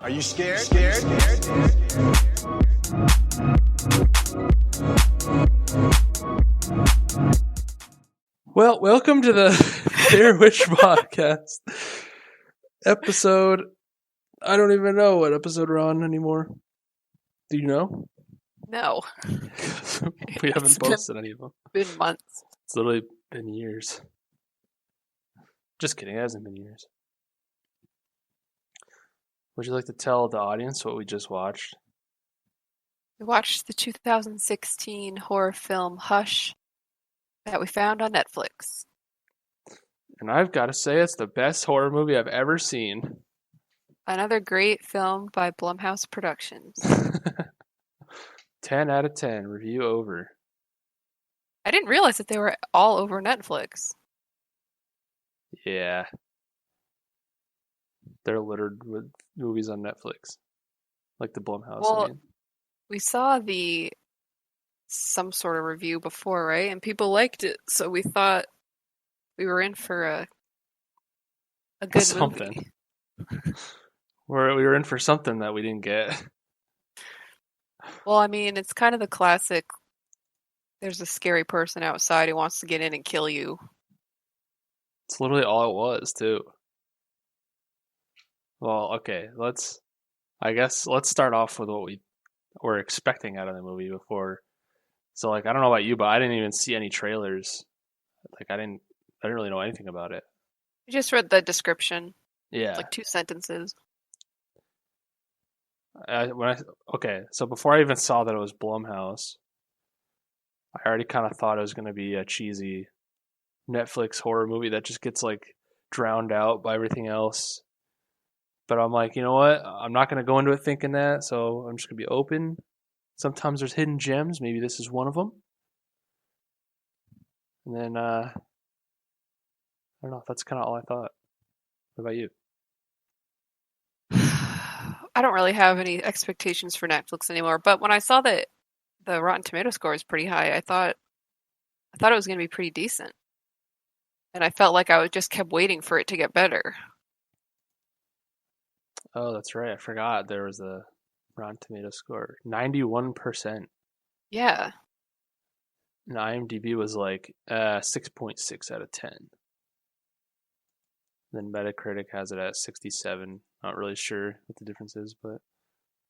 Are you scared? Well, welcome to the Fair Witch Podcast episode. I don't even know what episode we're on anymore. Do you know? No. We haven't posted any of them. Been months. It's literally been years. Just kidding, it hasn't been years. Would you like to tell the audience what we just watched? We watched the 2016 horror film Hush that we found on Netflix. And I've got to say, it's the best horror movie I've ever seen. Another great film by Blumhouse Productions. 10 out of 10. Review over. I didn't realize that they were all over Netflix. Yeah. They're littered with movies on Netflix. Like the Blumhouse. Well, we saw some sort of review before, right? And people liked it, so we thought we were in for a good something. movie. We were in for something that we didn't get. Well, I mean, it's kind of the classic, there's a scary person outside who wants to get in and kill you. It's literally all it was, too. Well, okay, let's start off with what we were expecting out of the movie before. So, I don't know about you, but I didn't even see any trailers. I didn't really know anything about it. I just read the description. Yeah. It's 2 sentences. So before I even saw that it was Blumhouse, I already kind of thought it was going to be a cheesy Netflix horror movie that just gets drowned out by everything else. But I'm like, you know what? I'm not going to go into it thinking that, so I'm just going to be open. Sometimes there's hidden gems. Maybe this is one of them. And then, I don't know. That's kind of all I thought. What about you? I don't really have any expectations for Netflix anymore, but when I saw that the Rotten Tomato score is pretty high, I thought it was going to be pretty decent. And I felt like I just kept waiting for it to get better. Oh, that's right. I forgot there was a Rotten Tomato score. 91%. Yeah. And IMDb was 6.6 out of 10. Then Metacritic has it at 67. Not really sure what the difference is, but...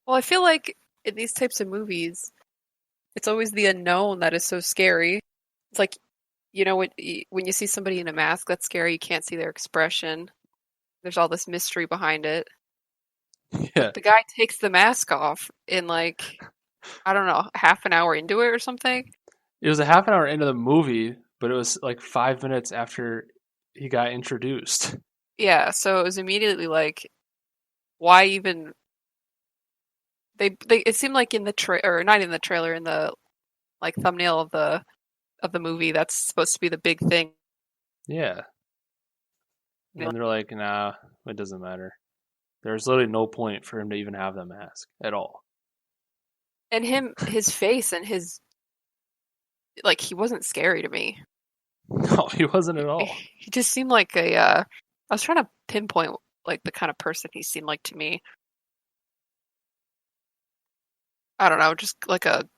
Well, I feel like in these types of movies, it's always the unknown that is so scary. It's like, when you see somebody in a mask that's scary, you can't see their expression. There's all this mystery behind it. Yeah. The guy takes the mask off in I don't know, half an hour into it or something. It was a half an hour into the movie, but it was 5 minutes after he got introduced. Yeah, so it was immediately why even? It seemed like in the or not in the trailer, in the thumbnail of the movie, that's supposed to be the big thing. Yeah. And they're like, nah, it doesn't matter. There's literally no point for him to even have the mask at all. And his face and his he wasn't scary to me. No, he wasn't at all. He just seemed like I was trying to pinpoint the kind of person he seemed like to me. I don't know, just like a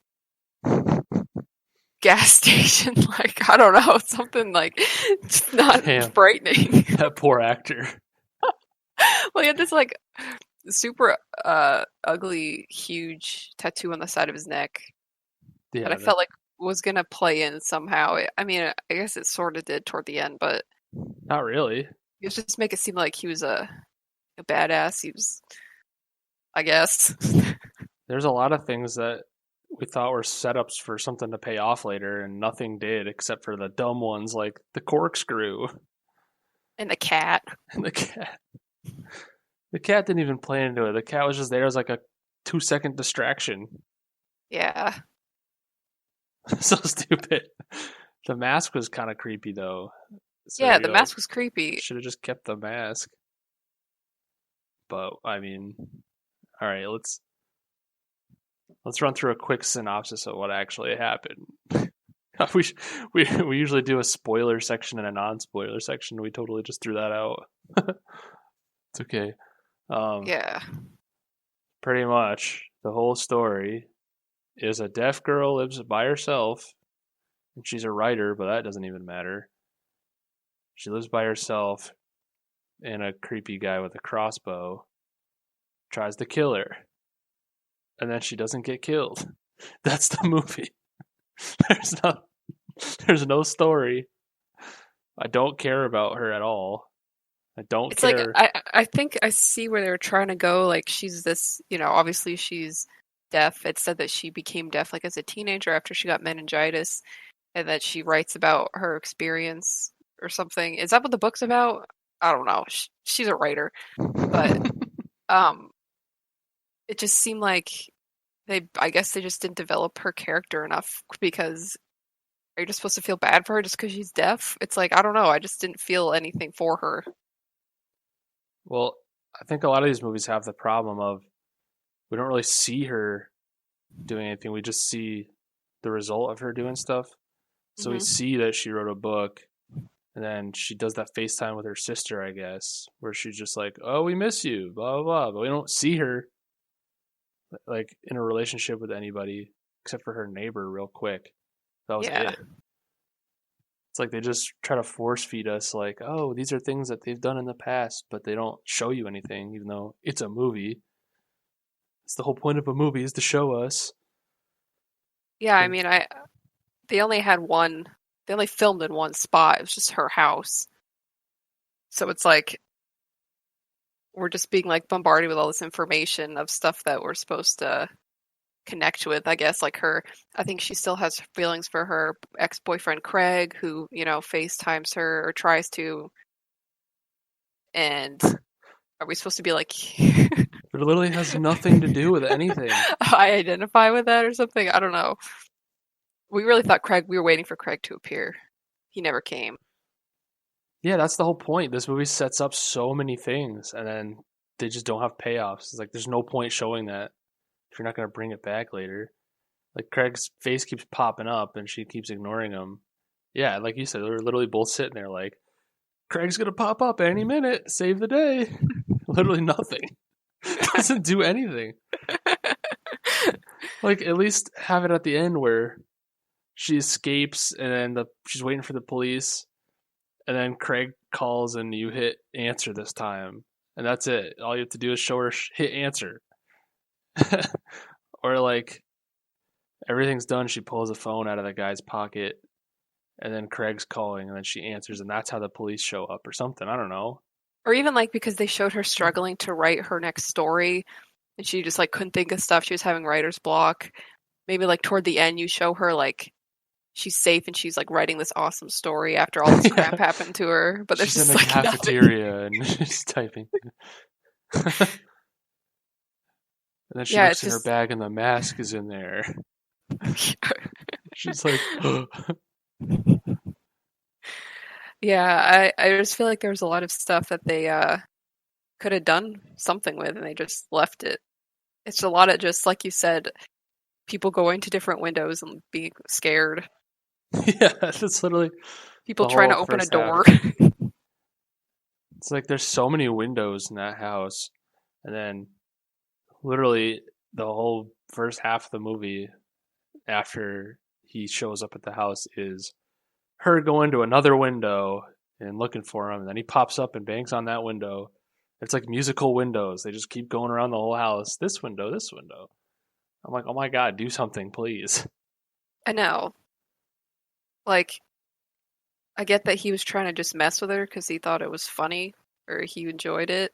gas station, I don't know, something just not frightening. That poor actor. Well, he had this super ugly, huge tattoo on the side of his neck that I felt was gonna play in somehow. I mean, I guess it sort of did toward the end, but not really. It was just to make it seem like he was a badass. He was, I guess. There's a lot of things that we thought were setups for something to pay off later, and nothing did except for the dumb ones like the corkscrew. And the cat. And the cat. The cat didn't even play into it. The cat was just there as a 2-second distraction. Yeah. So stupid. The mask was kind of creepy, though. So, yeah, the mask was creepy. Should have just kept the mask. But, I mean, all right, let's run through a quick synopsis of what actually happened. we usually do a spoiler section and a non-spoiler section. We totally just threw that out. It's okay. Yeah. pretty much the whole story is a deaf girl lives by herself, and she's a writer, but that doesn't even matter. She lives by herself, and a creepy guy with a crossbow tries to kill her, and then she doesn't get killed. That's the movie. There's no, there's no story. I don't care about her at all. I don't It's like care. I think I see where they're trying to go. Like she's this, obviously she's deaf. It said that she became deaf like as a teenager after she got meningitis, and that she writes about her experience or something. Is that what the book's about? I don't know. She's a writer, but um, it just seemed like I guess they just didn't develop her character enough because are you just supposed to feel bad for her just because she's deaf? It's like I don't know. I just didn't feel anything for her. Well, I think a lot of these movies have the problem of we don't really see her doing anything. We just see the result of her doing stuff. So we Hmm. see that she wrote a book, and then she does that FaceTime with her sister, I guess, where she's just like, "Oh, we miss you," blah blah blah. But we don't see her like in a relationship with anybody except for her neighbor, real quick. That was Yeah. it. It's like they just try to force feed us, like, "Oh, these are things that they've done in the past," but they don't show you anything, even though it's a movie. It's the whole point of a movie is to show us. Yeah, I And mean, they only had one, they only filmed in one spot. It was just her house. So it's like we're just being like bombarded with all this information of stuff that we're supposed to connect with. I guess like I think she still has feelings for her ex-boyfriend Craig, who, FaceTimes her or tries to. And are we supposed to be like, it literally has nothing to do with anything. I identify with that or something? I don't know. We really thought we were waiting for Craig to appear. He never came. Yeah, that's the whole point. This movie sets up so many things, and then they just don't have payoffs. It's like there's no point showing that if you're not going to bring it back later. Like Craig's face keeps popping up, and she keeps ignoring him. Yeah, like you said, they're literally both sitting there like, Craig's going to pop up any minute, save the day. Literally nothing. Doesn't do anything. Like, at least have it at the end where she escapes, and then she's waiting for the police, and then Craig calls and you hit answer this time, and that's it. All you have to do is show her hit answer. Or like everything's done, she pulls a phone out of the guy's pocket, and then Craig's calling, and then she answers, and that's how the police show up or something. I don't know. Or even like because they showed her struggling to write her next story and she just like couldn't think of stuff. She was having writer's block. Maybe like toward the end you show her like she's safe and she's like writing this awesome story after all this crap Yeah, happened to her, but there's she's in just the like nothing. cafeteria and she's typing, and then she Yeah, looks it's in her just bag, and the mask is in there. She's like, yeah, I just feel like there was a lot of stuff that they could have done something with and they just left it. It's a lot of just like you said, people going to different windows and being scared. yeah, that's literally People the trying to whole open a first half. door. It's like there's so many windows in that house, and then literally the whole first half of the movie after he shows up at the house is her going to another window and looking for him, and then he pops up and bangs on that window. It's like musical windows. They just keep going around the whole house. This window, this window. I'm like, oh my god, do something, please. I know. Like, I get that he was trying to just mess with her because he thought it was funny or he enjoyed it.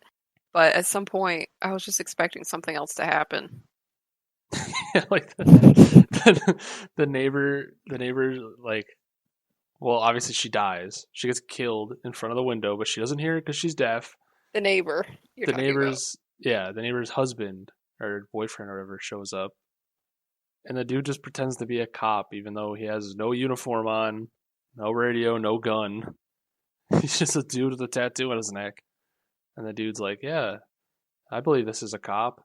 But at some point, I was just expecting something else to happen. Yeah, like the neighbor, like, well, obviously she dies. She gets killed in front of the window, but she doesn't hear it because she's deaf. The neighbor you're The talking about. neighbor's, yeah, the neighbor's husband or boyfriend or whatever shows up, and the dude just pretends to be a cop, even though he has no uniform on, no radio, no gun. He's just a dude with a tattoo on his neck, and the dude's like, "Yeah, I believe this is a cop."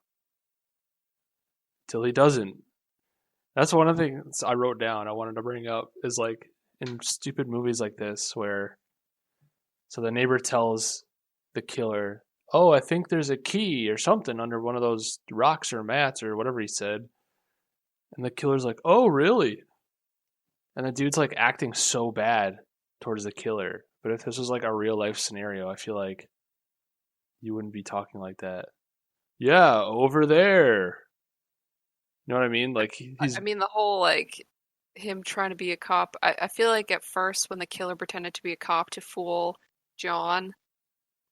Till he doesn't. That's one of the things I wrote down. I wanted to bring up is like in stupid movies like this, where so the neighbor tells the killer oh, I think there's a key or something under one of those rocks or mats or whatever he said. And the killer's like, oh, really? And the dude's like acting so bad towards the killer. But if this was like a real life scenario, I feel like you wouldn't be talking like that. Yeah, over there. You know what I mean? Like I he's mean, the whole like him trying to be a cop. I feel like at first when the killer pretended to be a cop to fool John,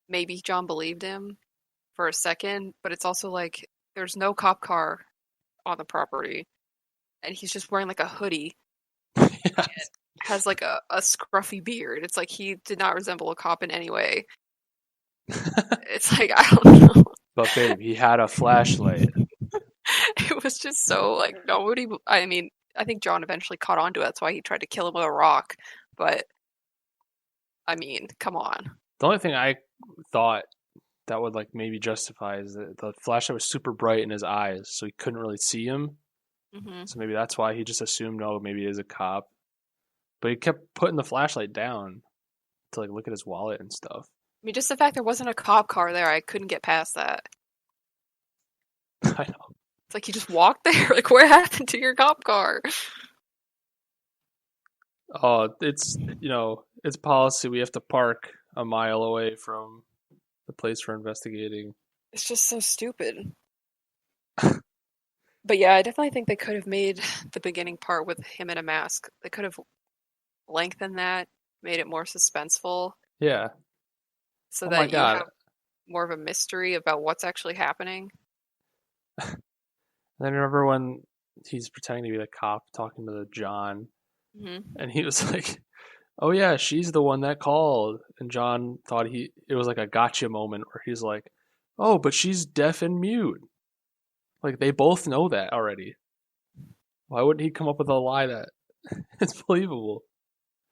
maybe John believed him for a second, but it's also like there's no cop car on the property, and he's just wearing like a hoodie, yes. has like a scruffy beard. It's like he did not resemble a cop in any way. It's like I don't know. But babe, he had a flashlight. It was just so like nobody. I mean, I think John eventually caught on to it. That's why he tried to kill him with a rock. But I mean, come on. The only thing I thought that would like maybe justify is that the flashlight was super bright in his eyes, so he couldn't really see him. Hmm. So maybe that's why he just assumed, oh, maybe he is a cop. But he kept putting the flashlight down to like look at his wallet and stuff. I mean, just the fact there wasn't a cop car there, I couldn't get past that. I know. It's like you just walked there. Like, what happened to your cop car? Oh, it's it's policy. We have to park a mile away from the place we're investigating. It's just so stupid. But yeah, I definitely think they could have made the beginning part with him in a mask. They could have lengthened that, made it more suspenseful, Yeah. so Oh my that you God. have more of a mystery about what's actually happening. And then remember when he's pretending to be the cop talking to the John, Hmm. and he was like, "Oh yeah, she's the one that called." And John thought it was like a gotcha moment where he's like, "Oh, but she's deaf and mute." Like they both know that already. Why wouldn't he come up with a lie that it's believable?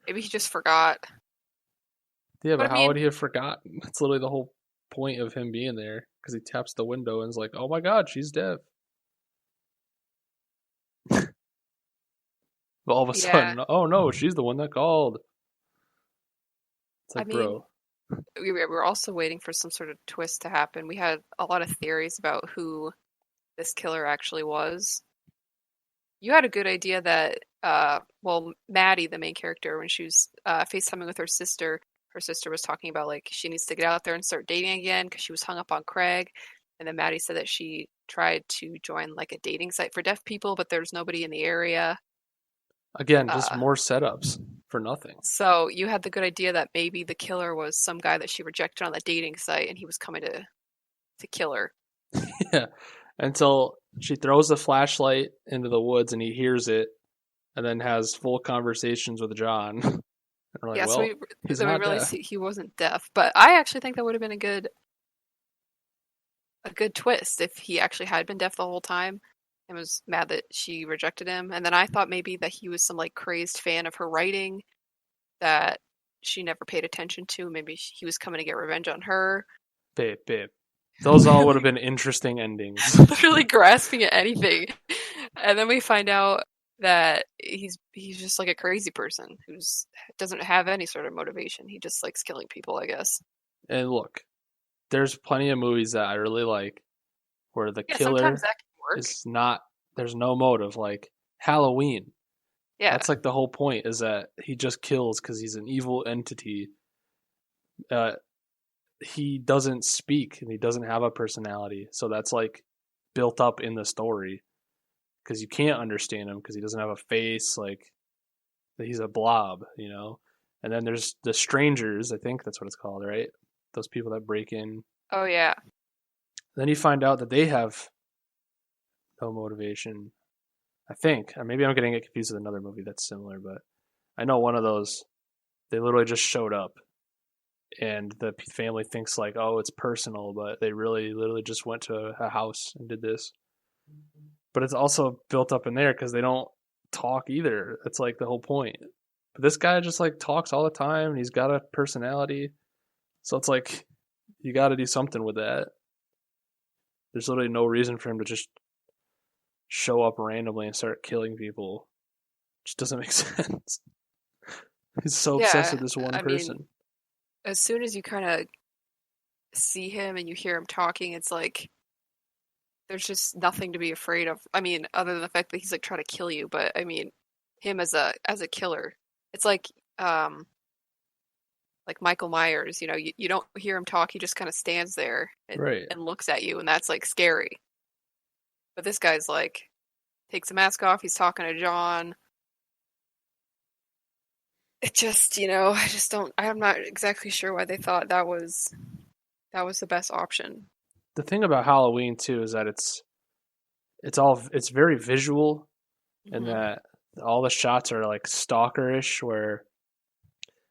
Maybe he just forgot. Yeah, But but I how mean, would he have forgotten? That's literally the whole point of him being there because he taps the window and is like, "Oh my God, she's deaf." But all of a yeah. sudden, oh no, she's the one that called. It's I like, mean, bro, we were also waiting for some sort of twist to happen. We had a lot of theories about who this killer actually was. You had a good idea that, well, Maddie, the main character, when she was FaceTiming with her sister was talking about like she needs to get out there and start dating again because she was hung up on Craig. And then Maddie said that she tried to join like a dating site for deaf people, but there's nobody in the area. again, just Uh, more setups for nothing. so you had the good idea that maybe the killer was some guy that she rejected on the dating site, and he was coming to kill her. Yeah, until she throws the flashlight into the woods and he hears it, and then has full conversations with John. And we're like, Yeah, so well, he's we not realized deaf. he wasn't deaf, but I actually think that would have been a good twist if he actually had been deaf the whole time and was mad that she rejected him. And then I thought maybe that he was some like crazed fan of her writing that she never paid attention to. Maybe he was coming to get revenge on her. Babe, babe. Those all would have been interesting endings. Literally grasping at anything. And then we find out that he's just like a crazy person who's doesn't have any sort of motivation. He just likes killing people, I guess. And look, there's plenty of movies that I really like where the Yeah, sometimes killer that can work. is not, there's no motive. Like Halloween. Yeah. That's like the whole point is that he just kills because he's an evil entity. Uh, he doesn't speak and he doesn't have a personality. So that's like built up in the story because you can't understand him because he doesn't have a face. Like he's a blob. And then there's the strangers. I think that's what it's called, right? Those people that break in. Oh yeah. Then you find out that they have no motivation. I think, or maybe I'm getting it confused with another movie that's similar, but I know one of those. They literally just showed up, and the family thinks like, oh, it's personal, but they really, literally just went to a house and did this. But it's also built up in there because they don't talk either. That's like the whole point. But this guy just like talks all the time, and he's got a personality. So it's like you got to do something with that. There's literally no reason for him to just show up randomly and start killing people. It just doesn't make sense. He's so obsessed Yeah. with this one I mean, person. as soon as you kind of see him and you hear him talking, it's like there's just nothing to be afraid of. I mean, other than the fact that he's like trying to kill you, but I mean, him as a killer. It's um like Michael Myers, you don't hear him talk, he just kind of stands there Right. and looks at you, and that's like scary. But this guy's like takes the mask off, he's talking to John. It just, I just don't I'm not exactly sure why they thought that was the best option. The thing about Halloween too is that it's very visual, and Hmm. that all the shots are like stalkerish, where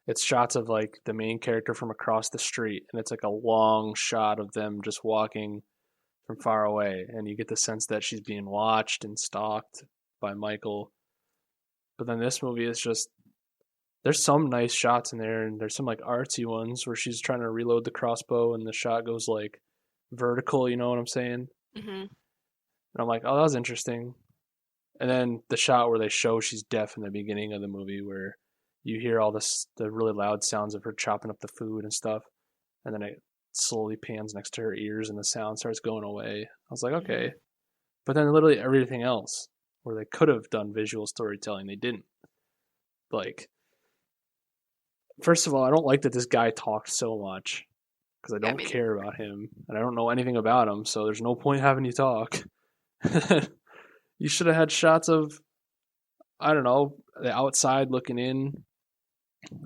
it's shots of like the main character from across the street, and it's like a long shot of them just walking from far away, and you get the sense that she's being watched and stalked by Michael. But then this movie is just, there's some nice shots in there, and there's some like artsy ones where she's trying to reload the crossbow and the shot goes like vertical, you know what I'm saying? Hmm. And I'm like, oh, that was interesting. And then the shot where they show she's deaf in the beginning of the movie, where you hear all the really loud sounds of her chopping up the food and stuff, and then it slowly pans next to her ears and the sound starts going away. I was like, Hmm. okay. But then literally everything else where they could have done visual storytelling, they didn't. Like, first of all, I don't like that this guy talks so much because I Yeah, don't me care neither. about him and I don't know anything about him, so there's no point having you talk. You should have had shots of, I don't know, the outside looking in,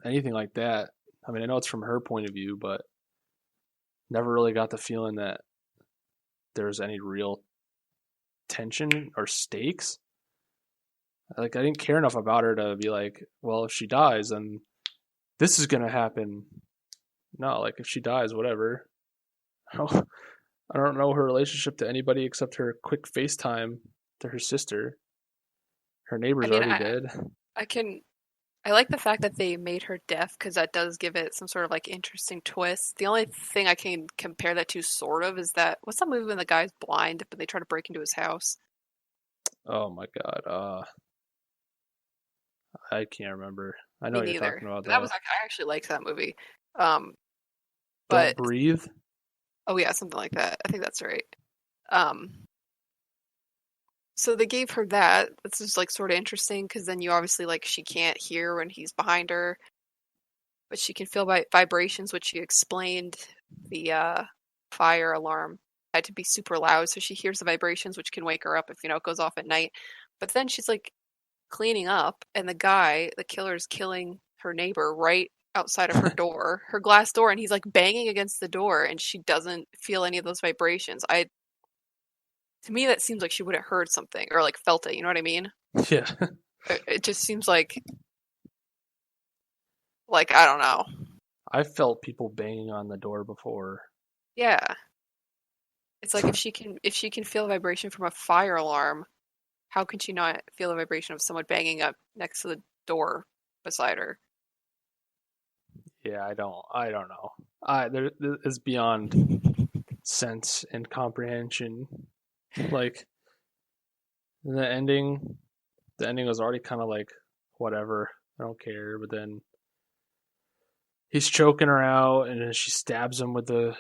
anything like that. I mean, I know it's from her point of view, but never really got the feeling that there's any real tension or stakes. Like, I didn't care enough about her to be like, well, if she dies, then this is gonna happen. No, like if she dies, whatever. I don't know her relationship to anybody except her quick FaceTime to her sister. Her I neighbor's mean, already I dead. I can I like the fact that they made her deaf because that does give it some sort of like interesting twist. The only thing I can compare that to sort of is that what's that movie when the guy's blind but they try to break into his house? Oh my god. I can't remember. I know Me what you're neither. talking about But that though. was I actually liked that movie. Um, Don't but breathe. oh yeah, something like that. I think that's right. Um, so they gave her that. That's just like sort of interesting because then you obviously like she can't hear when he's behind her, but she can feel vibrations, which she explained the fire alarm had to be super loud, so she hears the vibrations, which can wake her up if it goes off at night. But then she's like cleaning up, and the killer, is killing her neighbor right outside of her door, her glass door, and he's like banging against the door, and she doesn't feel any of those vibrations. To me, that seems like she would have heard something or like felt it. You know what I mean? Yeah. It just seems like I don't know. I've felt people banging on the door before. Yeah, it's like if she can feel a vibration from a fire alarm, how can she not feel the vibration of someone banging up next to the door beside her? Yeah, I don't know. There is beyond sense and comprehension. Like the ending, the ending was already kind of like whatever. I don't care. But then he's choking her out, and then she stabs him with the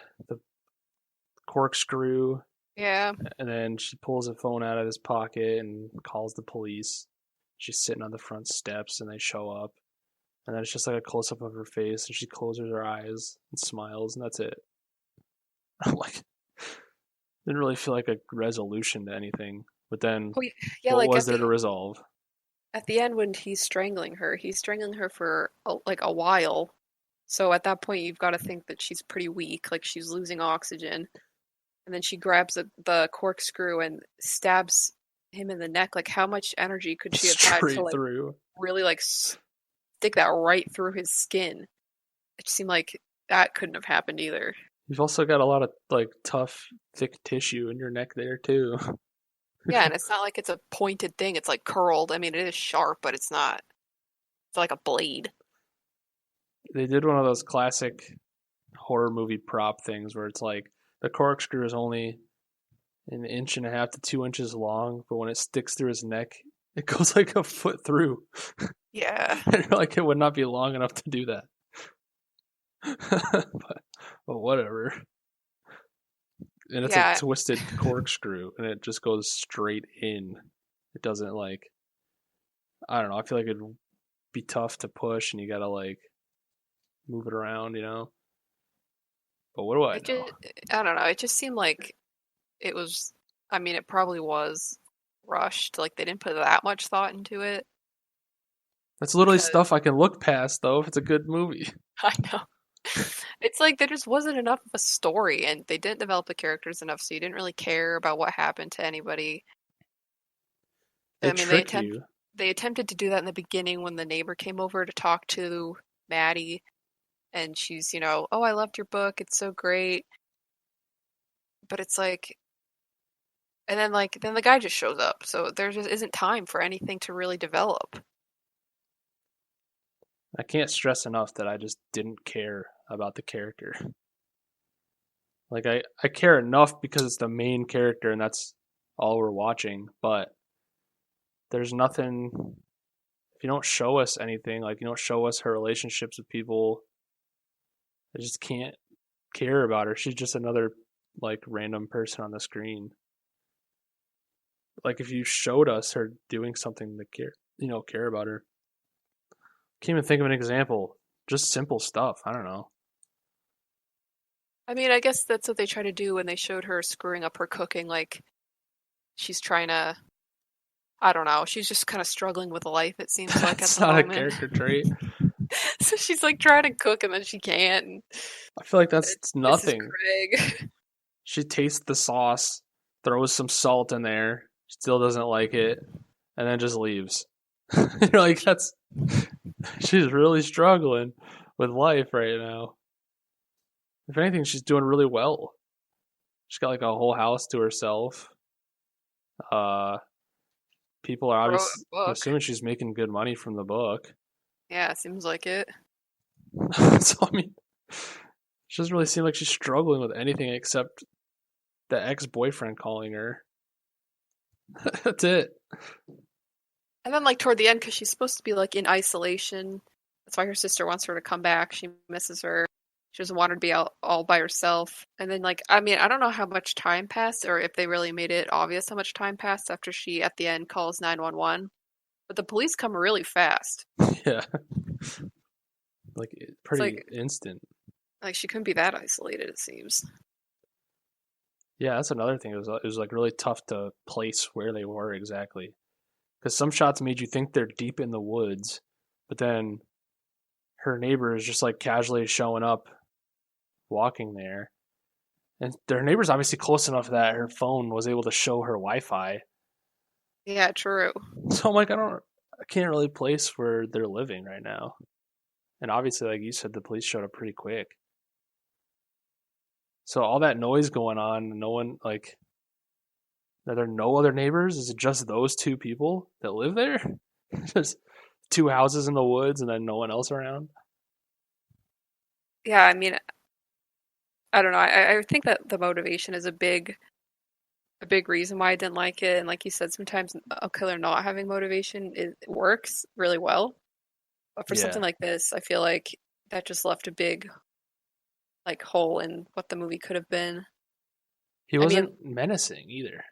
corkscrew, Yeah. and then she pulls a phone out of his pocket and calls the police. She's sitting on the front steps, and they show up, and then it's just like a close up of her face, and she closes her eyes and smiles, and that's it. I'm like, didn't really feel like a resolution to anything. But then, Oh, yeah, what like was there to resolve? at the end when he's strangling her for like a while. So at that point, you've got to think that she's pretty weak, like she's losing oxygen. And then she grabs the corkscrew and stabs him in the neck. Like, how much energy could she have had to Straight like through. really like stick that right through his skin? It seemed like that couldn't have happened either. You've also got a lot of like tough, thick tissue in your neck there too. Yeah, and it's not like it's a pointed thing. It's like curled. I mean, it is sharp, but it's not. It's like a blade. They did one of those classic horror movie prop things where it's like the corkscrew is only an inch and a half to 2 inches long, but when it sticks through his neck, it goes like a foot through. Yeah. And you're like, it would not be long enough to do that. but, but whatever. and it's a Yeah, twisted corkscrew, and it just goes straight in. It doesn't like I don't know. I feel like it'd be tough to push, and you gotta like move it around. But what do I it know? just, I don't know. It just seemed like it was, I mean, it probably was rushed. Like they didn't put that much thought into it That's literally because stuff I can look past, though, if it's a good movie. I know. It's like there just wasn't enough of a story and they didn't develop the characters enough, so you didn't really care about what happened to anybody. They I mean, trick you. they attempted to do that in the beginning when the neighbor came over to talk to Maddie and she's, oh, I loved your book. It's so great. But it's like and then the guy just shows up. So there just isn't time for anything to really develop. I can't stress enough that I just didn't care about the character. Like I care enough because it's the main character and that's all we're watching, but there's nothing if you don't show us anything, like you don't show us her relationships with people, I just can't care about her. She's just another like random person on the screen. Like if you showed us her doing something to care about her. Can't even think of an example. Just simple stuff. I don't know. I mean, I guess that's what they try to do when they showed her screwing up her cooking. Like, she's trying to, I don't know, she's just kind of struggling with life, it seems like, at That's the not a moment. character trait. So she's like trying to cook and then she can't. And I feel like it that's misses nothing. Craig. She tastes the sauce, throws some salt in there, still doesn't like it, and then just leaves. You're like, that's she's really struggling with life right now. If anything, she's doing really well. She's got like a whole house to herself. Uh, people are Wrote a obviously. I'm book. assuming she's making good money from the book. Yeah, it seems like it. So I mean, she doesn't really seem like she's struggling with anything except the ex-boyfriend calling her. That's it. And then, like, toward the end, because she's supposed to be, like, in isolation. That's why her sister wants her to come back. She misses her. She doesn't want her to be out all by herself. And then, like, I mean, I don't know how much time passed or if they really made it obvious how much time passed after she, at the end, calls 911. But the police come really fast. Yeah, like It's pretty like, instant. she couldn't be that isolated, it seems. Yeah, that's another thing. It was like really tough to place where they were exactly because some shots made you think they're deep in the woods, but then her neighbor is just like casually showing up, walking there, and their neighbor's obviously close enough that her phone was able to show her Wi-Fi. Yeah, true. So I'm like, I can't really place where they're living right now. And obviously, like you said, the police showed up pretty quick. So all that noise going on, no one like, are there no other neighbors? Is it just those two people that live there? Just two houses in the woods and then no one else around? Yeah, I mean, I don't know. I think that the motivation is a big reason why I didn't like it. And like you said, sometimes a killer not having motivation it works really well. But for Yeah. something like this, I feel like that just left a big like hole in what the movie could have been. He I mean, wasn't menacing either.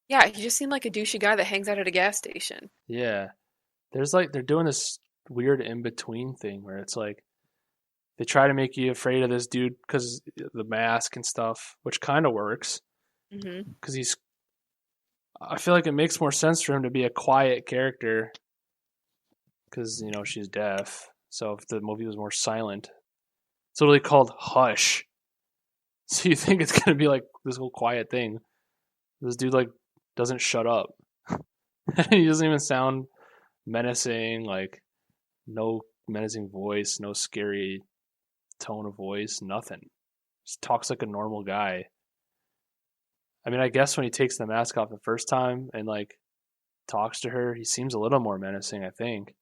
yeah, he just seemed like a douchey guy that hangs out at a gas station. Yeah. There's like, they're doing this weird in between thing where it's like, they try to make you afraid of this dude because the mask and stuff, which kind of works Hmm. because I feel like it makes more sense for him to be a quiet character because, she's deaf. So if the movie was more silent, it's literally called Hush. So you think it's gonna be like this whole quiet thing. This dude like doesn't shut up. He doesn't even sound menacing. Like no menacing voice, no scary tone of voice, nothing. Just talks like a normal guy. I mean, I guess when he takes the mask off the first time and like talks to her, he seems a little more menacing. I think.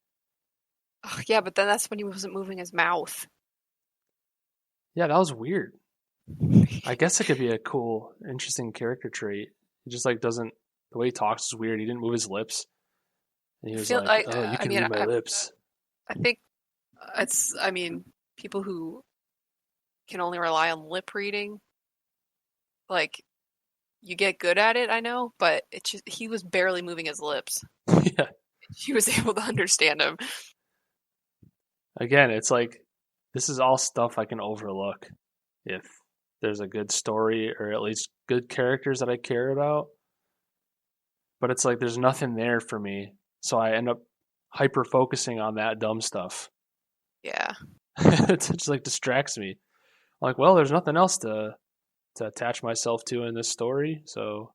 Oh, yeah, but then that's when he wasn't moving his mouth. Yeah, that was weird. I guess it could be a cool, interesting character trait. He just like doesn't. The way he talks is weird. He didn't move his lips. And he I was feel like, like "Oh, you I can mean read my lips." I think it's I mean people who can only rely on lip reading like you get good at it, I know, but it just he was barely moving his lips. Yeah. She was able to understand him. Again, it's like this is all stuff I can overlook if there's a good story or at least good characters that I care about. But it's like there's nothing there for me, so I end up hyper focusing on that dumb stuff. Yeah. It just like distracts me. I'm like, well, there's nothing else to attach myself to in this story, so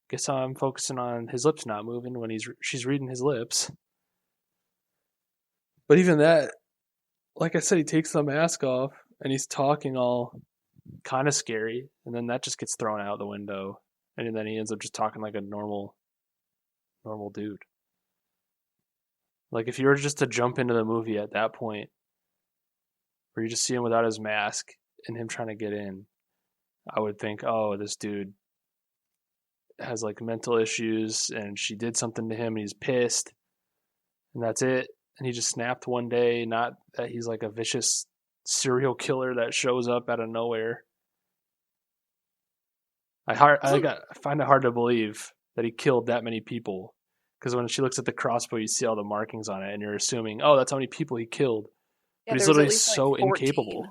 guess I'm focusing on his lips not moving when she's reading his lips. But even that, like I said, he takes the mask off and he's talking all kind of scary, and then that just gets thrown out the window, and then he ends up just talking like a normal dude. Like if you were just to jump into the movie at that point, where you just see him without his mask and him trying to get in, I would think, oh, this dude has like mental issues and she did something to him and he's pissed and that's it. And he just snapped one day, not that he's like a vicious serial killer that shows up out of nowhere. I find it hard to believe that he killed that many people, because when she looks at the crossbow, you see all the markings on it, and you're assuming, oh, that's how many people he killed. Yeah, But he's there was at literally least so like 14. incapable.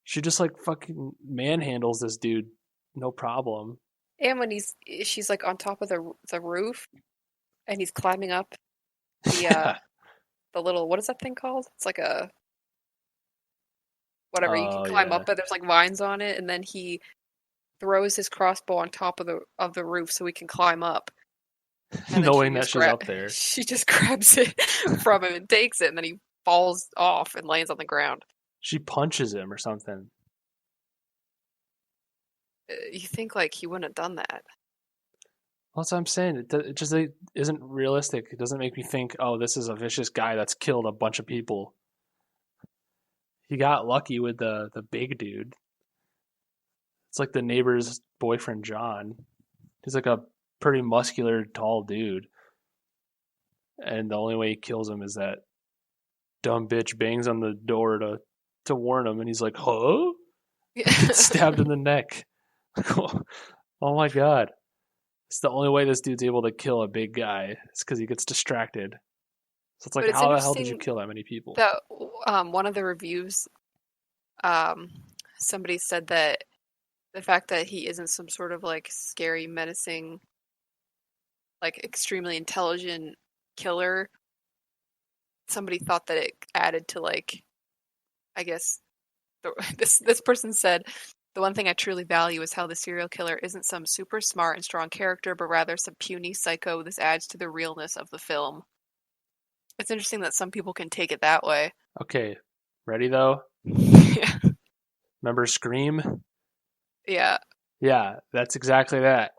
She just like fucking manhandles this dude, no problem. And when she's like on top of the roof and he's climbing up the Yeah. the little, what is that thing called? It's like a whatever you can Oh climb yeah. up, but there's like vines on it, and then he throws his crossbow on top of the roof so he can climb up. And then Knowing that she's up there. she just grabs it from him and takes it, and then he falls off and lands on the ground. She punches him or something. You think like he wouldn't have done that. That's what I'm saying. It just isn't realistic. It doesn't make me think, oh, this is a vicious guy that's killed a bunch of people. He got lucky with the big dude. It's like the neighbor's boyfriend, John. He's like a pretty muscular, tall dude. And the only way he kills him is that dumb bitch bangs on the door to warn him, and he's like, huh? Gets stabbed in the neck. Oh my god. It's the only way this dude's able to kill a big guy. It's because he gets distracted. So it's like, how the hell did you kill that many people? That one of the reviews, somebody said that the fact that he isn't some sort of like scary, menacing, like extremely intelligent killer, somebody thought that it added to like, I guess, this person said, the one thing I truly value is how the serial killer isn't some super smart and strong character, but rather some puny psycho. This adds to the realness of the film. It's interesting that some people can take it that way. Okay, ready though? Yeah. Remember Scream? Yeah. Yeah, that's exactly that.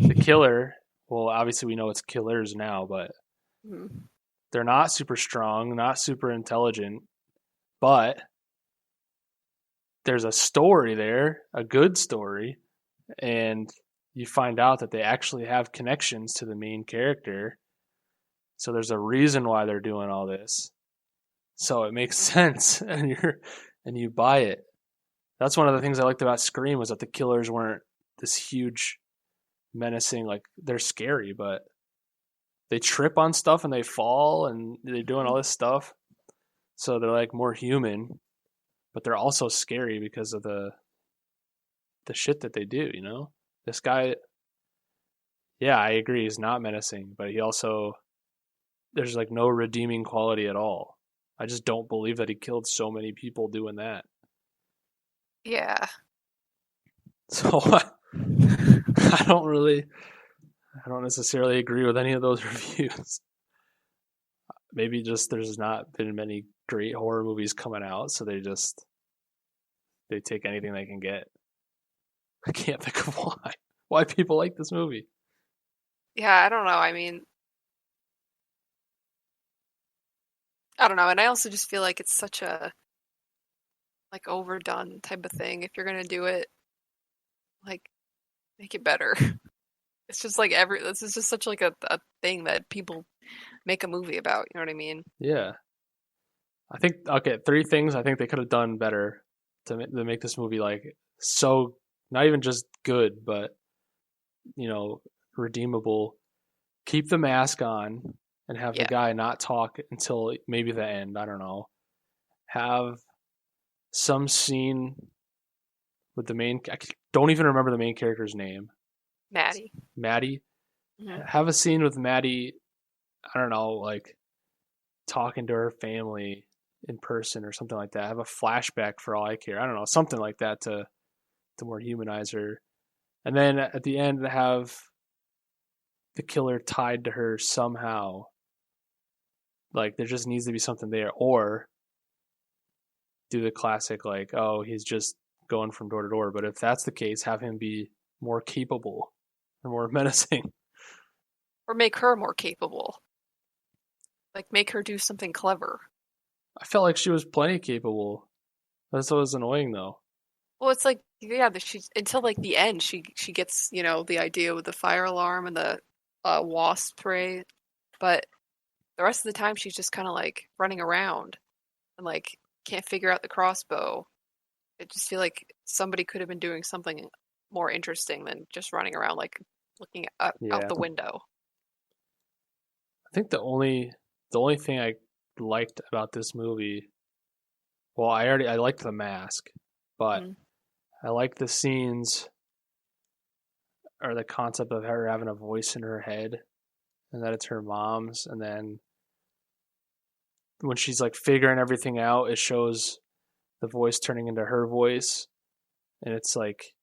The killer, well, obviously we know it's killers now, but they're not super strong, not super intelligent, but there's a story there, a good story, and you find out that they actually have connections to the main character. So there's a reason why they're doing all this. So it makes sense, and you buy it. That's one of the things I liked about Scream, was that the killers weren't this huge, menacing, like they're scary, but they trip on stuff and they fall and they're doing all this stuff. So they're like more human, but they're also scary because of the shit that they do, you know? This guy, yeah, I agree, he's not menacing, but he also, there's like no redeeming quality at all. I just don't believe that he killed so many people doing that. Yeah. So I don't necessarily agree with any of those reviews. Maybe just there's not been many great horror movies coming out, so they take anything they can get. I can't think of why people like this movie. Yeah, I don't know. I mean, I don't know. And I also just feel like it's such a like overdone type of thing. If you're gonna do it, like make it better. It's just like this is just such like a thing that people make a movie about. You know what I mean? Yeah. I think, okay, 3 things I think they could have done better to make this movie like so Not even just good, but redeemable. Keep the mask on and have the Yeah. guy not talk until maybe the end. I don't know. Have some scene with the main. I don't even remember the main character's name. Maddie. Maddie. Hmm. Have a scene with Maddie. I don't know, like talking to her family in person or something like that. Have a flashback for all I care. I don't know, something like that to more humanize her. And then at the end, have the killer tied to her somehow. Like there just needs to be something there, or do the classic like, oh, he's just going from door to door. But if that's the case, have him be more capable and more menacing. Or make her more capable. Like make her do something clever. I felt like she was plenty capable. That's what was annoying though. Well, it's like yeah, she until like the end, she gets the idea with the fire alarm and the wasp spray, but the rest of the time she's just kind of like running around and like can't figure out the crossbow. I just feel like somebody could have been doing something more interesting than just running around like looking out Yeah. the window. I think the only thing I liked about this movie, well, I liked the mask, but Mm. I liked the scenes or the concept of her having a voice in her head and that it's her mom's, and then when she's like figuring everything out, it shows the voice turning into her voice, and it's like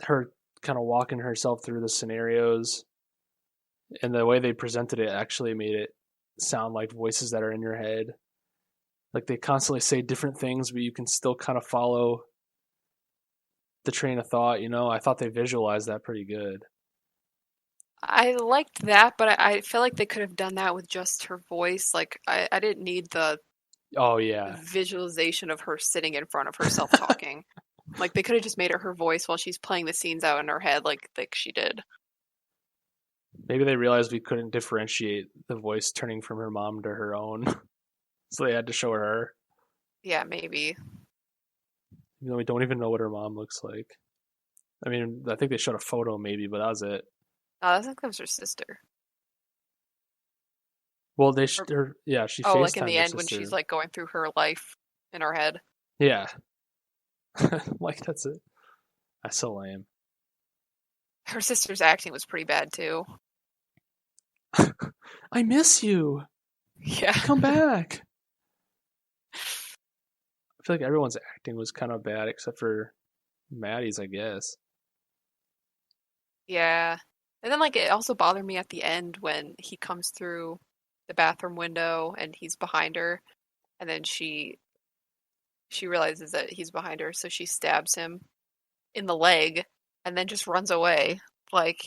her kind of walking herself through the scenarios, and the way they presented it actually made it sound like voices that are in your head. Like they constantly say different things, but you can still kind of follow the train of thought. I thought they visualized that pretty good. I liked that, but I feel like they could have done that with just her voice. Like I didn't need the Oh yeah. visualization of her sitting in front of herself talking. Like they could have just made it her voice while she's playing the scenes out in her head like she did. Maybe they realized we couldn't differentiate the voice turning from her mom to her own. So they had to show her. Yeah, maybe. Even though we don't even know what her mom looks like. I mean, I think they showed a photo maybe, but that was it. I think that was her sister. Well, Or, she oh, like in FaceTimed the her end when she's sister. like going through her life in her head. Yeah. Like that's it. That's so lame. Her sister's acting was pretty bad too. I miss you. Yeah. Come back. I feel like everyone's acting was kind of bad except for Maddie's, I guess. Yeah. And then like it also bothered me at the end when he comes through the bathroom window and he's behind her and then she realizes that he's behind her, so she stabs him in the leg and then just runs away. Like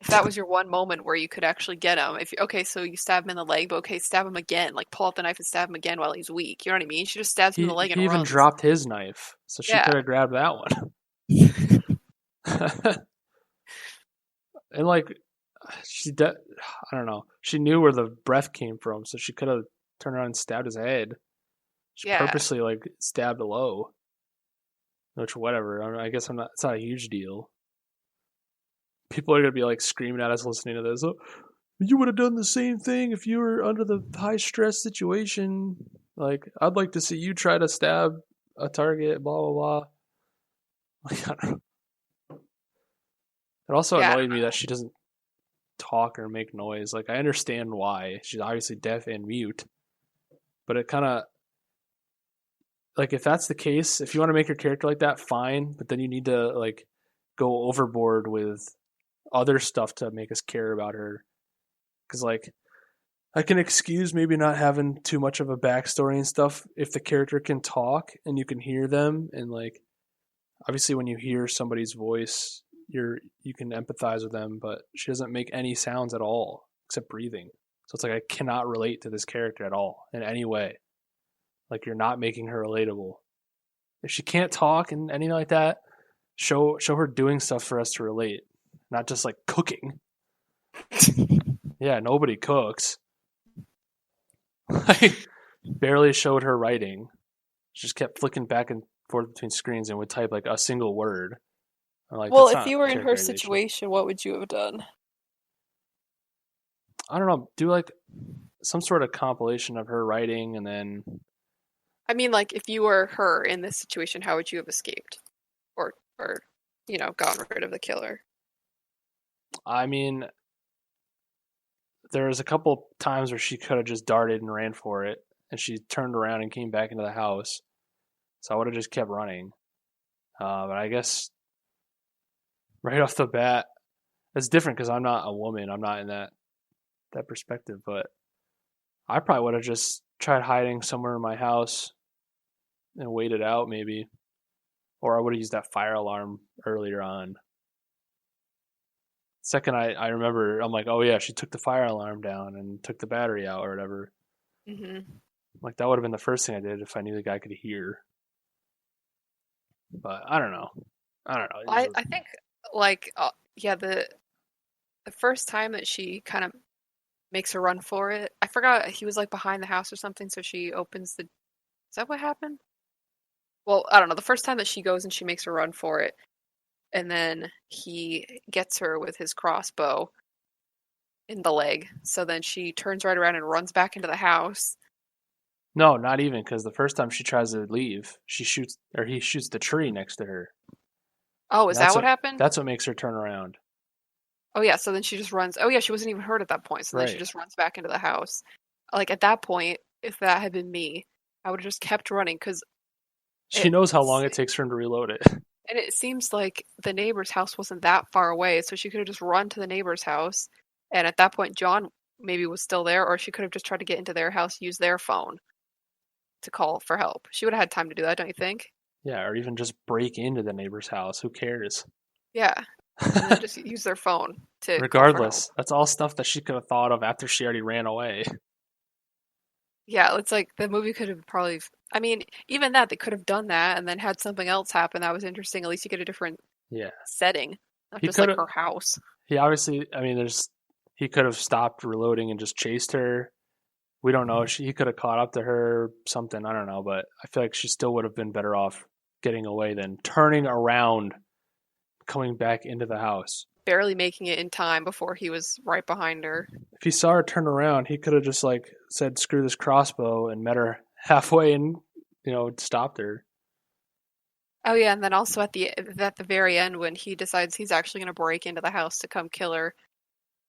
if that was your one moment where you could actually get him, okay, so you stab him in the leg, but okay, stab him again. Like pull out the knife and stab him again while he's weak. You know what I mean? She just stabs him in the leg He and even runs. dropped his knife, so she Yeah. could have grabbed that one. And like I don't know. She knew where the breath came from, so she could have turned around and stabbed his head. She Yeah. purposely like stabbed low, which whatever. I guess I'm not. It's not a huge deal. People are gonna be like screaming at us listening to this. Oh, you would have done the same thing if you were under the high stress situation. Like I'd like to see you try to stab a target. Blah blah blah. Like I don't know. It also Yeah, I annoyed don't me that know. she doesn't talk or make noise. Like I understand why she's obviously deaf and mute, but it kind of like if that's the case, if you want to make your character like that, fine. But then you need to like go overboard with other stuff to make us care about her. Because like I can excuse maybe not having too much of a backstory and stuff if the character can talk and you can hear them, and like obviously when you hear somebody's voice you can empathize with them, but she doesn't make any sounds at all except breathing. So it's like I cannot relate to this character at all in any way. Like you're not making her relatable. If she can't talk and anything like that, show her doing stuff for us to relate, not just like cooking. Yeah, nobody cooks. I barely showed her writing. She just kept flicking back and forth between screens and would type like a single word. I'm like, Well, that's if not you were in her characterization. situation, what would you have done? I don't know. Do like some sort of compilation of her writing, and then I mean, like, if you were her in this situation, how would you have escaped? Or, gotten rid of the killer? I mean, there was a couple times where she could have just darted and ran for it, and she turned around and came back into the house. So I would have just kept running. But I guess right off the bat, it's different because I'm not a woman. I'm not in that perspective. But I probably would have just tried hiding somewhere in my house and waited out, maybe, or I would have used that fire alarm earlier on. Second, I remember, I'm like, oh yeah, she took the fire alarm down and took the battery out or whatever. Hmm. Like that would have been the first thing I did if I knew the guy could hear. But I don't know. I don't know. I think, like, yeah, the first time that she kind of makes her run for it, I forgot he was like behind the house or something, so she opens the. Is that what happened? Well, I don't know. The first time that she goes and she makes her run for it, and then he gets her with his crossbow in the leg. So then she turns right around and runs back into the house. No, not even because the first time she tries to leave, she shoots or he shoots the tree next to her, Oh, and is that what happened? that's what makes her turn around. Oh yeah, so then she just runs. Oh yeah, she wasn't even hurt at that point. So then she Right. just runs back into the house. Like at that point, if that had been me, I would have just kept running because She knows how it's long it takes for him to reload it. and it seems like the neighbor's house wasn't that far away, so she could have just run to the neighbor's house. And at that point, John maybe was still there, or she could have just tried to get into their house, use their phone to call for help. She would have had time to do that, don't you think? Yeah, or even just break into the neighbor's house. Who cares? Yeah, and then just use their phone to call for help. Regardless, that's all stuff that she could have thought of after she already ran away. Yeah, it's like the movie could have probably. I mean, even that they could have done that and then had something else happen that was interesting. At least you get a different Yeah, setting, not he just could like have. her house. He obviously. I mean, there's. He could have stopped reloading and just chased her. We don't know. He could have caught up to her, something. I don't know, but I feel like she still would have been better off getting away than turning around, coming back into the house. Barely making it in time before he was right behind her. If he saw her turn around, he could have just like said, "Screw this crossbow," and met her halfway and stopped her. Oh yeah, and then also at the very end when he decides he's actually going to break into the house to come kill her,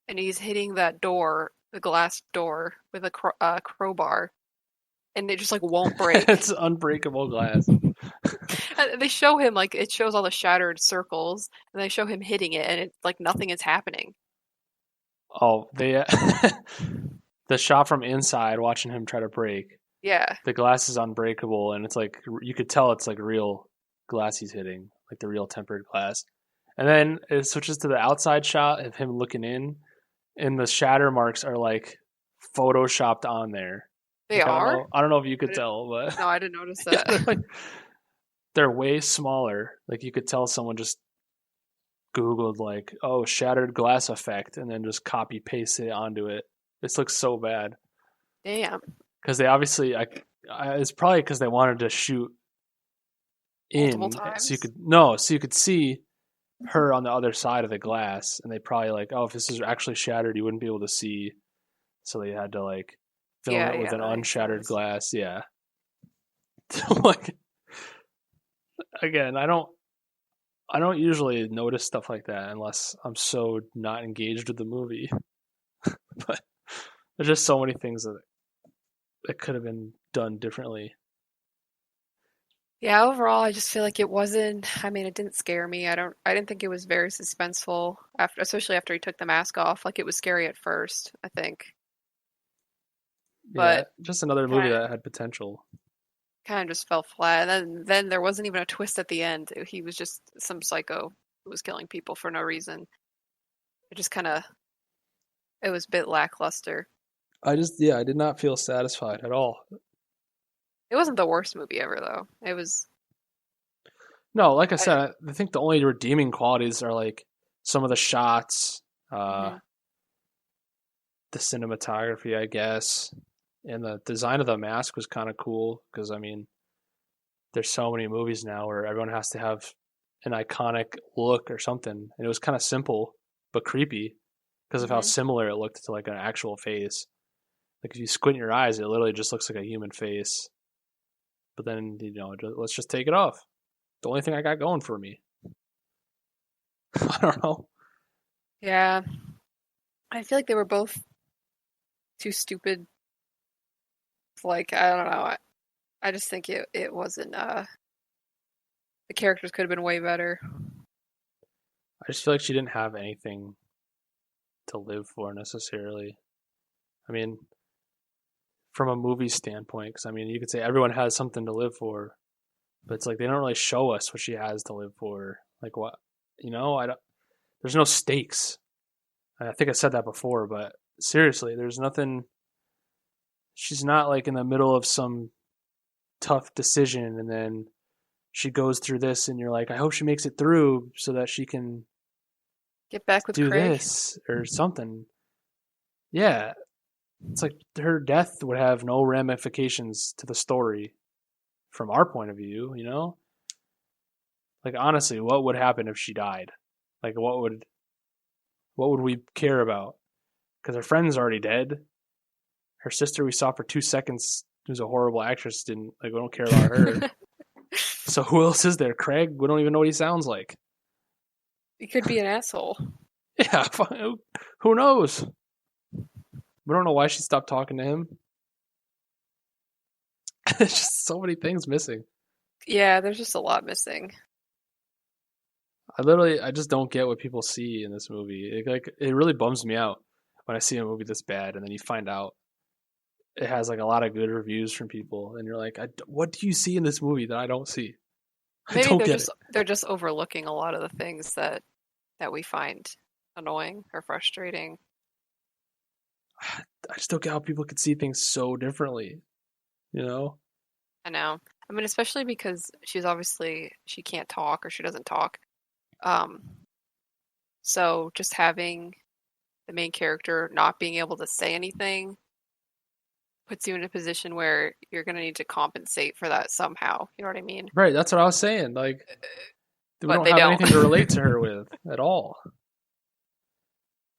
and he's hitting that door, the glass door, with a crowbar, and it just like won't break. It's unbreakable glass. They show him like it shows all the shattered circles, and they show him hitting it, and it's like nothing is happening. Oh, they the shot from inside, watching him try to break. Yeah, The glass is unbreakable, and it's like you could tell it's like real glass he's hitting, like the real tempered glass. And then it switches to the outside shot of him looking in, and the shatter marks are like photoshopped on there. they Like are. I don't know if you I could didn't, tell, but no, I didn't notice yeah, that. they're way smaller. Like you could tell someone just Googled like, oh, shattered glass effect, and then just copy paste it onto it. This looks so bad Damn. because they obviously, it's probably because they wanted to shoot Multiple in, so you times. could no, so you could see her on the other side of the glass, and they probably like, oh, if this is actually shattered, you wouldn't be able to see, so they had to like film Yeah, it with yeah, an that makes unshattered sense. glass. Yeah, like again, I don't usually notice stuff like that unless I'm so not engaged with the movie. But there's just so many things that could have been done differently. Yeah, overall, I just feel like it wasn't. I mean, it didn't scare me. I didn't think it was very suspenseful after, especially after he took the mask off. Like it was scary at first, I think, Yeah, but just another movie kind that had potential. kind of just fell flat. And then there wasn't even a twist at the end. He was just some psycho who was killing people for no reason. It just kind of it was a bit lackluster. I did not feel satisfied at all. It wasn't the worst movie ever, though. It was. No, like I I, said, I think the only redeeming qualities are like some of the shots, uh, mhm. the cinematography, I guess, and the design of the mask was kind of cool because I mean, there's so many movies now where everyone has to have an iconic look or something, and it was kind of simple but creepy because of how Hmm. similar it looked to like an actual face. Like if you squint your eyes, it literally just looks like a human face. But then let's just take it off. The only thing I got going for me. I don't know. Yeah, I feel like they were both too stupid. Like I don't know. I just think it wasn't. The characters could have been way better. I just feel like she didn't have anything to live for necessarily. I mean, from a movie standpoint, because I mean, you could say everyone has something to live for, but it's like they don't really show us what she has to live for. Like what, I don't. There's no stakes. I think I said that before, but seriously, there's nothing. She's not like in the middle of some tough decision, and then she goes through this, and you're like, I hope she makes it through so that she can Get back with do Craig. this or something. Yeah, it's like her death would have no ramifications to the story from our point of view, you know? Like honestly, what would happen if she died? Like what would we care about? Because her friend's already dead. Her sister we saw for 2 seconds, who's a horrible actress, didn't like. We don't care about her. So who else is there? Craig? We don't even know what he sounds like. He could be an asshole. Yeah, who knows? We don't know why she stopped talking to him. There's just so many things missing. Yeah, there's just a lot missing. I just don't get what people see in this movie. It really bums me out when I see a movie this bad, and then you find out it has like a lot of good reviews from people, and you're like, what do you see in this movie that I don't see? I Maybe don't get it. they're just overlooking a lot of the things that we find annoying or frustrating. I just don't get how people could see things so differently. You know? I know. I mean, especially because she can't talk or she doesn't talk. Um, so just having the main character not being able to say anything puts you in a position where you're going to need to compensate for that somehow. You know what I mean? Right. That's what I was saying. Like, we But don't they have don't. anything to relate to her with at all.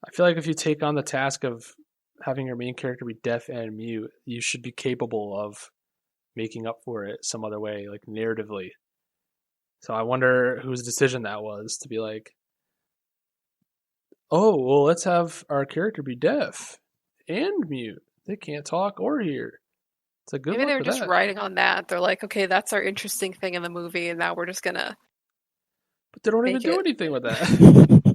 I feel like if you take on the task of having your main character be deaf and mute, you should be capable of making up for it some other way, like narratively. So I wonder whose decision that was to be like, oh, well, let's have our character be deaf and mute. They can't talk or hear. It's a good Maybe luck they're with just that. writing on that. They're like, okay, that's our interesting thing in the movie, and now we're just gonna But they don't even make do it. anything with that.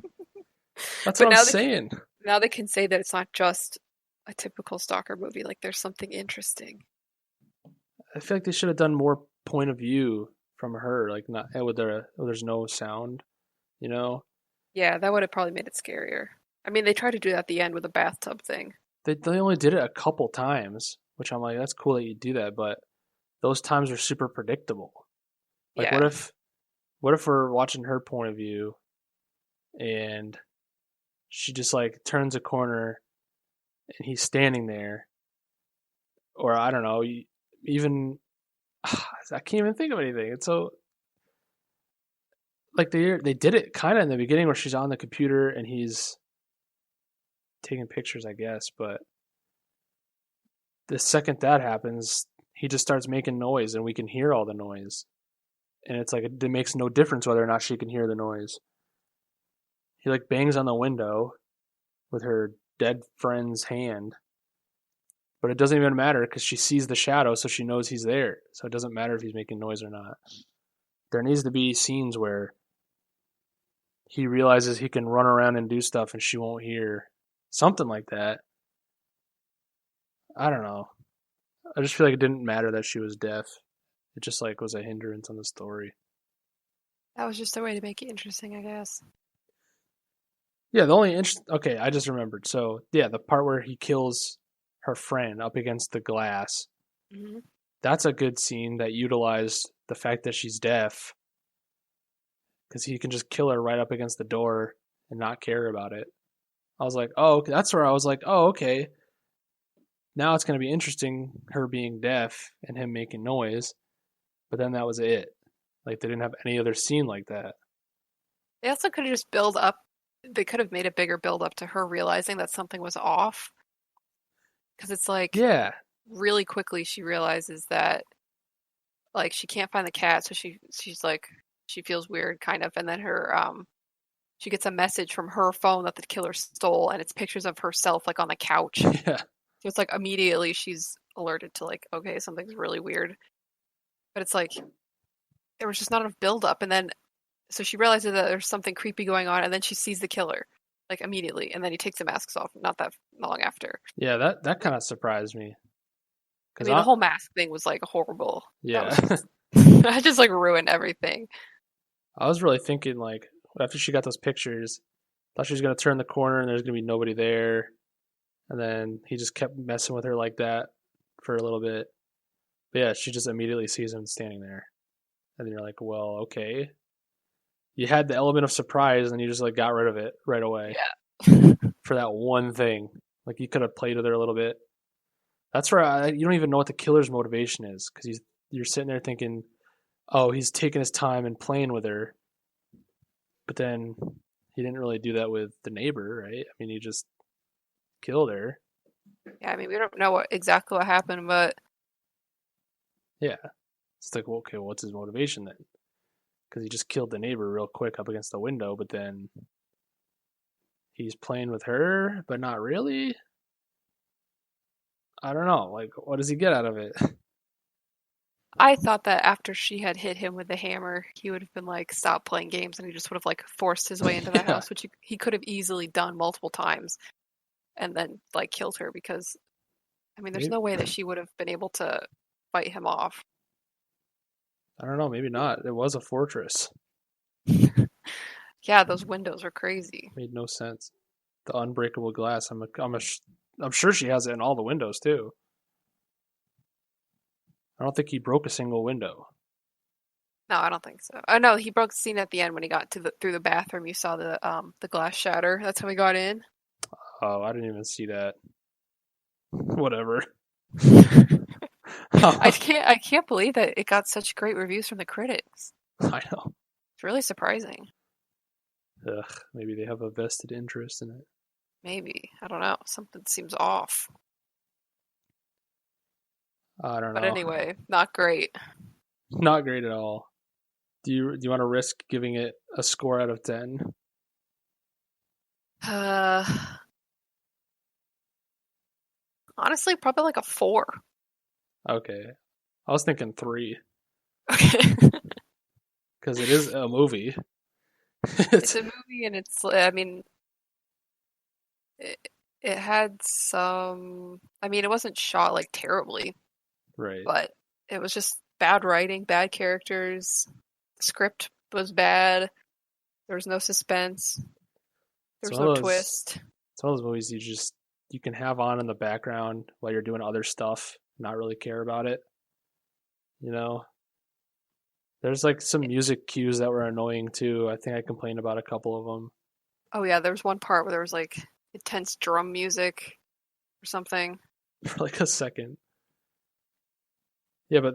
That's what But I'm saying. now they can say that it's not just a typical stalker movie. Like there's something interesting. I feel like they should have done more point of view from her, like not there's no sound, you know. Yeah, that would have probably made it scarier. I mean, they tried to do that at the end with the bathtub thing. They only did it a couple times, which I'm like, that's cool that you do that, but those times are super predictable. Like, Yeah. what if we're watching her point of view and she just like turns a corner and he's standing there, or I don't know, even I can't even think of anything. It's so like they did it kind of in the beginning where she's on the computer and he's taking pictures, I guess, but the second that happens, he just starts making noise and we can hear all the noise. And it's like it makes no difference whether or not she can hear the noise. He like bangs on the window with her dead friend's hand, but it doesn't even matter because she sees the shadow, so she knows he's there. So it doesn't matter if he's making noise or not. There needs to be scenes where he realizes he can run around and do stuff and she won't hear. Something like that. I don't know. I just feel like it didn't matter that she was deaf. It just like was a hindrance on the story. That was just a way to make it interesting, I guess. Yeah, the only okay, I just remembered. So yeah, the part where he kills her friend up against the glass. Hmm. That's a good scene that utilized the fact that she's deaf, because he can just kill her right up against the door and not care about it. I was like, oh, okay. That's where I was like, oh, okay. Now it's going to be interesting, her being deaf and him making noise. but then that was it. Like they didn't have any other scene like that. They also could have just build up. They could have made a bigger build up to her realizing that something was off. Because it's like Yeah, really quickly she realizes that like she can't find the cat, so she's like she feels weird kind of, and then her she gets a message from her phone that the killer stole, and it's pictures of herself like on the couch. yeah, So it's like immediately she's alerted to like, okay, something's really weird. But it's like there was just not enough build up, and then so she realizes that there's something creepy going on, and then she sees the killer like immediately, and then he takes the masks off not that long after. yeah. That kind of surprised me I because mean, the whole mask thing was like horrible. That yeah, was just that just like ruined everything. I was really thinking like after she got those pictures, thought she was gonna turn the corner and there's gonna be nobody there, and then he just kept messing with her like that for a little bit. But yeah, she just immediately sees him standing there, and then you're like, well, okay. You had the element of surprise, and you just like got rid of it right away Yeah. for that one thing. Like you could have played with her a little bit. That's where you don't even know what the killer's motivation is because you're sitting there thinking, oh, he's taking his time and playing with her, but then he didn't really do that with the neighbor, right? I mean, he just killed her. Yeah, I mean, we don't know exactly what happened, but Yeah, it's like, well, okay, well, what's his motivation then? Because he just killed the neighbor real quick up against the window, but then he's playing with her, but not really. I don't know. Like, what does he get out of it? I thought that after she had hit him with the hammer, he would have been like, stop playing games, and he just would have like forced his way into the Yeah, house, which he could have easily done multiple times, and then like killed her because, I mean, there's maybe. no way that she would have been able to fight him off. I don't know. Maybe not. It was a fortress. Yeah, those windows are crazy. Made no sense. The unbreakable glass. I'm sure she has it in all the windows too. I don't think he broke a single window. No, I don't think so. Oh no, he broke the scene at the end when he got to through the bathroom. You saw the glass shatter. That's how he got in. Oh, I didn't even see that. Whatever. I can't believe that it got such great reviews from the critics. I know. It's really surprising. Ugh, maybe they have a vested interest in it. Maybe. I don't know. Something seems off. I don't But know. anyway, not great. Not great at all. Do you want to risk giving it a score out of 10? Uh, honestly, probably like a 4. Okay. I was thinking 3 Okay. because it is a movie. It's a movie and I mean, it, it had some, I mean, it wasn't shot like terribly, right. but it was just bad writing, bad characters. The script was bad. There was no suspense. There It's was one no of those twist. it's one of those movies you can have on in the background while you're doing other stuff, not really care about it. You know, there's like some music cues that were annoying too. I think I complained about a couple of them Oh yeah, there was one part where there was like intense drum music or something. for like a second. Yeah, but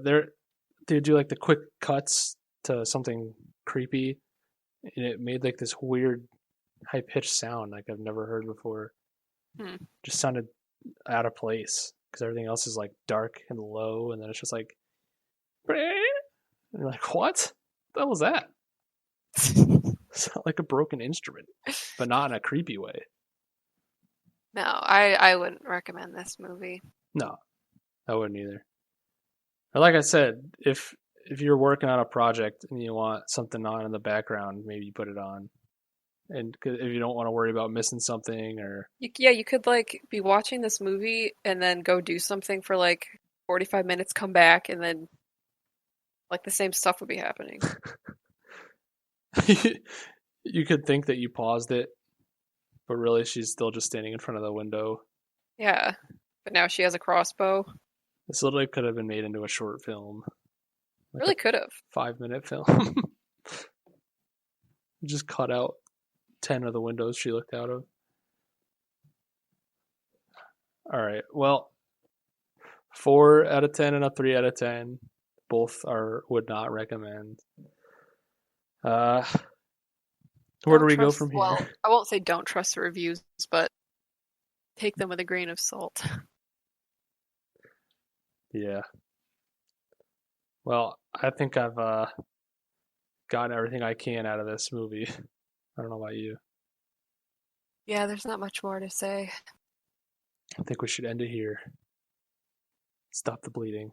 they do like the quick cuts to something creepy, and it made like this weird high pitched sound like I've never heard before. Hmm. Just sounded out of place because everything else is like dark and low, and then it's just like, and you're like, what? What the hell was that? Sound like a broken instrument, but not in a creepy way. No, I wouldn't recommend this movie. No, I wouldn't either. But like I said, if you're working on a project and you want something on in the background, maybe you put it on. And if you don't want to worry about missing something or Yeah, you could like be watching this movie and then go do something for like 45 minutes, come back, and then like the same stuff would be happening. you could think that you paused it, but really she's still just standing in front of the window. Yeah, but now she has a crossbow. This literally could have been made into a short film, like Really a could have. 5-minute film. Just cut out 10 of the windows she looked out of. All right. Well, 4 out of 10 and a 3 out of 10. both would not recommend. Where do we go from here? Well, I won't say don't trust the reviews, but take them with a grain of salt. Yeah. Well, I think I've gotten everything I can out of this movie. I don't know about you. Yeah, there's not much more to say. I think we should end it here. Stop the bleeding.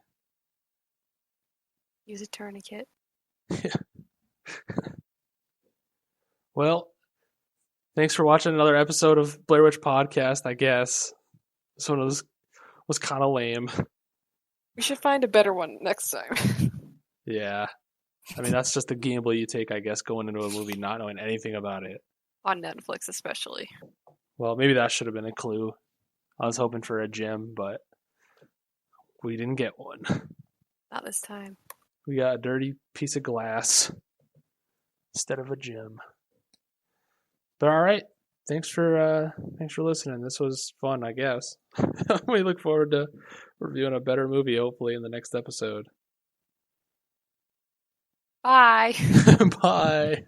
Use a tourniquet. Well, thanks for watching another episode of Blair Witch Podcast, I guess. This one was kind of lame. We should find a better one next time. Yeah. I mean, that's just the gamble you take, I guess, going into a movie not knowing anything about it. On Netflix, especially. Well, maybe that should have been a clue. I was hoping for a gem, but we didn't get one. Not this time. We got a dirty piece of glass instead of a gem. But all right. Thanks for listening. This was fun, I guess. We look forward to reviewing a better movie, hopefully, in the next episode. Bye. Bye.